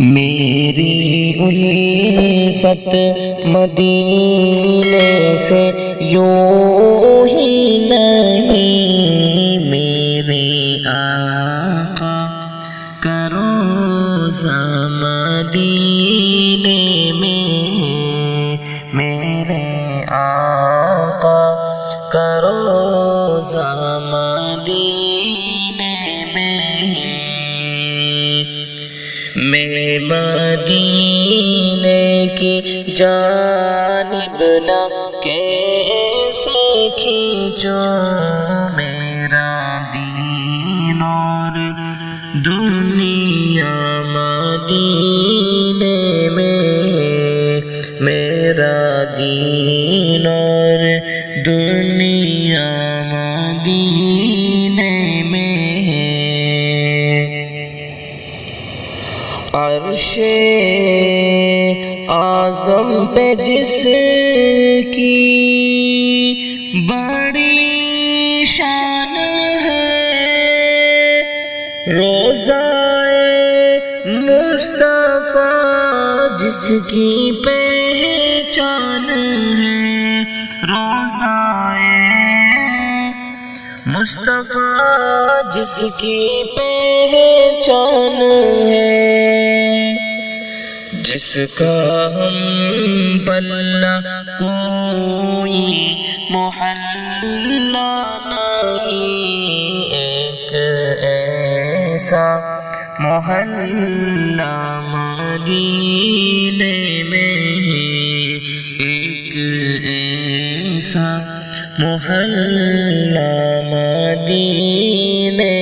میری الفت مدینے سے یوں ہی نہیں، میرے آقا کا روضہ مدینے میں، میرے آقا کا روضہ مدینے میں، میں مدینے کی جانب نہ کیسے کھینچوں، میرا دین اور دنیا مدینے میں، میرا دین اور دنیا مدینے میں، عرش اعظم پہ جس کی بڑی شان ہے، روضہ مصطفیٰ جس کی پہچان ہے، روضہ مصطفیٰ جس کی پہچان ہے، جس کا ہم پلہ کوئی محلہ نہیں، ایک ایسا محلہ مدینے میں، ایک ایسا محلہ مدینے